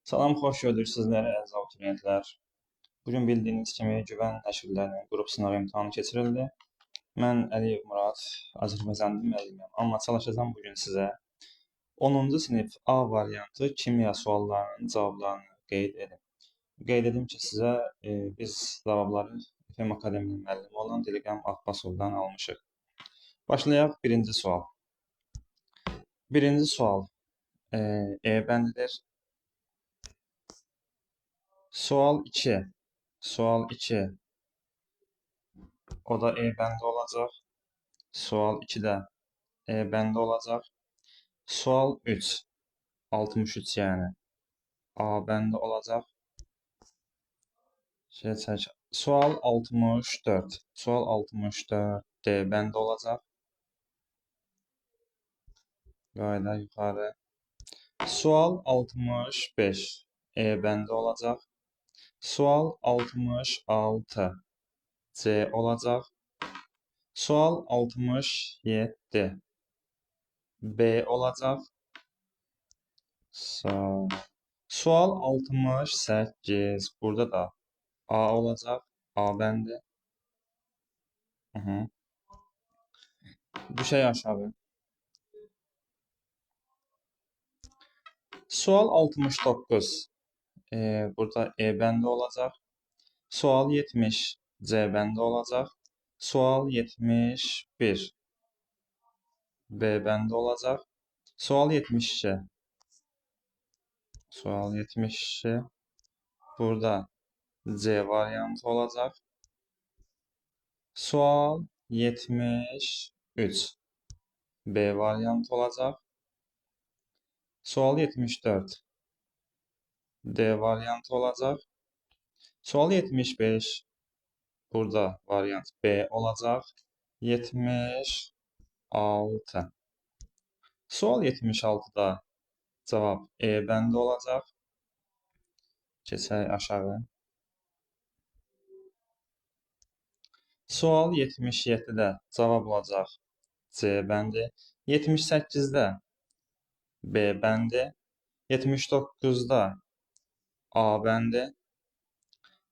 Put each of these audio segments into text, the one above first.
Salam, xoş gördük sizlərə əziz abituriyentlər. Bugün bildiyiniz kimi Güvən nəşrlərinin qrup sınaq imtahanı keçirildi. Mən Əliyev Murad, Azərbaycan dili müəllimiyəm. Amma çalışacağam bugün sizə 10-cu sinif A variantı kimya suallarının cavablarını qeyd edim. Qeyd edim ki, sizə biz cavabları FM Akademinin müəllimi olan Dilqəm Abbasovdan almışıq. Başlayaq. Birinci sual. Birinci sual E bəndidir. Sual 2. Sual 2. O da E bəndi olacaq. Sual 2-də E bəndi olacaq. Sual 3. 63 yəni A bəndi olacaq. Keçək. Sual 64. Sual 64 D bəndi olacaq. Qayıdaq yuxarı. Sual 65 E bəndi olacaq. Sual 66 C olacaq. Sual 67 B olacaq. Sual 68 burada da A olacaq. A bəndi. Düşək aşağı. Sual 69 burada E bəndi olacaq. Sual 70 C bəndi olacaq. Sual 71 B bəndi olacaq. Sual 72. Sual 72 burada C variantı olacaq. Sual 73 B variantı olacaq. Sual 74 D variantı olacaq. Sual 75 burada variant B olacaq. 76 Sual 76-da cavab E bəndi olacaq. Keçək aşağı. Sual 77-də cavab olacaq C bəndi. 78-də B bəndi. 79-da A bəndi.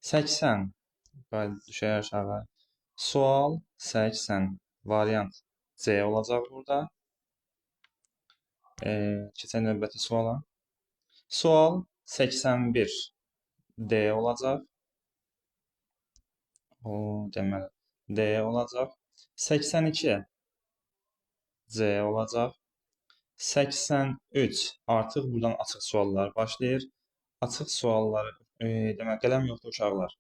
80 düşək aşağı. Sual 80 variant C olacaq burada. Keçək növbəti suala. Sual 81 D olacaq. Deməli D olacaq. 82 C olacaq. 83 artıq buradan açıq suallar başlayır. Açıq sualları demək qələm yoxdur uşaqlar.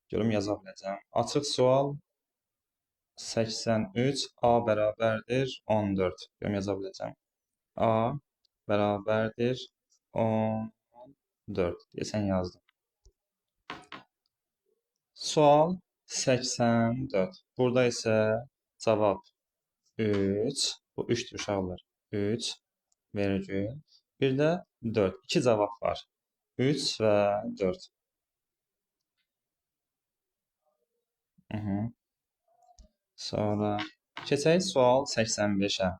Görüm yaza biləcəm. Açıq sual 83 A bərabərdir 14. Görüm yaza biləcəm. A bərabərdir 14. Desən yazdım. Sual 84. Burada isə cavab 3. Bu 3-dür uşaqlar. 3 vergül. Bir də 4. 2 cavab var. 3 və 4. Sonra keçək sual 85-ə.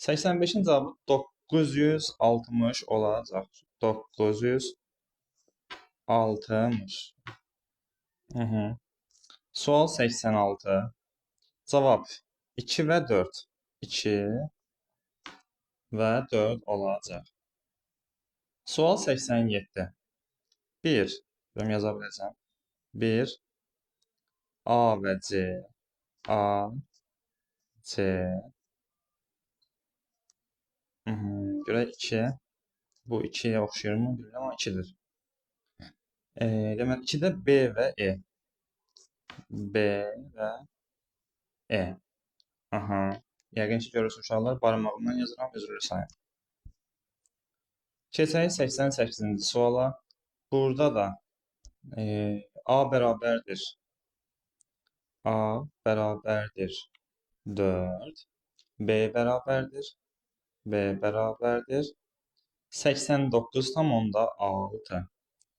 85-in cavabı 960 olacaq. 960. Sual 86. Cavab 2 və 4. 2 və 4 olacaq. Sual 87. 1. Görüm yaza biləcəm. 1. A və C. A, C. Görək 2. Bu 2-yə oxşayırmı? Bilmirəm, amma 2-dir. Deməli 2-də B və E. B və E. Yəqin ki, görürsünüz uşaqlar, barmağımdan yazıram, üzrlü sayın. Keçək 88-ci suala. Burada da A bərabərdir. A bərabərdir 4. B bərabərdir. B bərabərdir 89,6.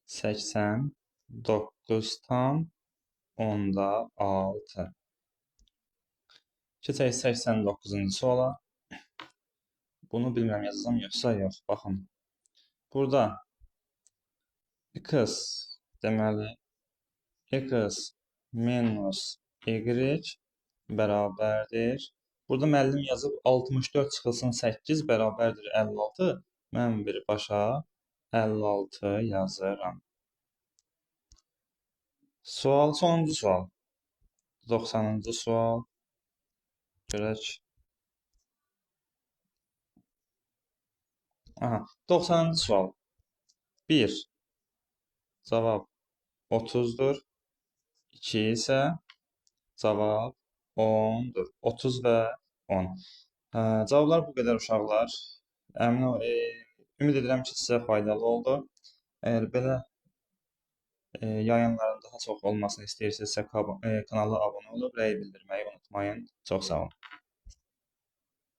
89,6. Keçək 89-cu suala. Bunu bilmirəm yazacam yoxsa yox. Baxın. Burada x deməli x minus y bərabərdir. Burada müəllim yazıb 64 çıxılsın 8 bərabərdir 56. Mən birbaşa 56 yazıram. Sual, sonuncu sual. 90-cı sual. Görək. Aha, 90-cı sual. 1. Cavab 30'dur. 2 isə cavab 10'dur. 30 və 10. Cavablar bu qədər uşaqlar. Ümid edirəm ki, sizə faydalı oldu. Əgər belə yayınların daha çox olmasını istəyirsinizsə kanala abunə olub, rəy bildirməyi unutmayın. Çox sağ olun.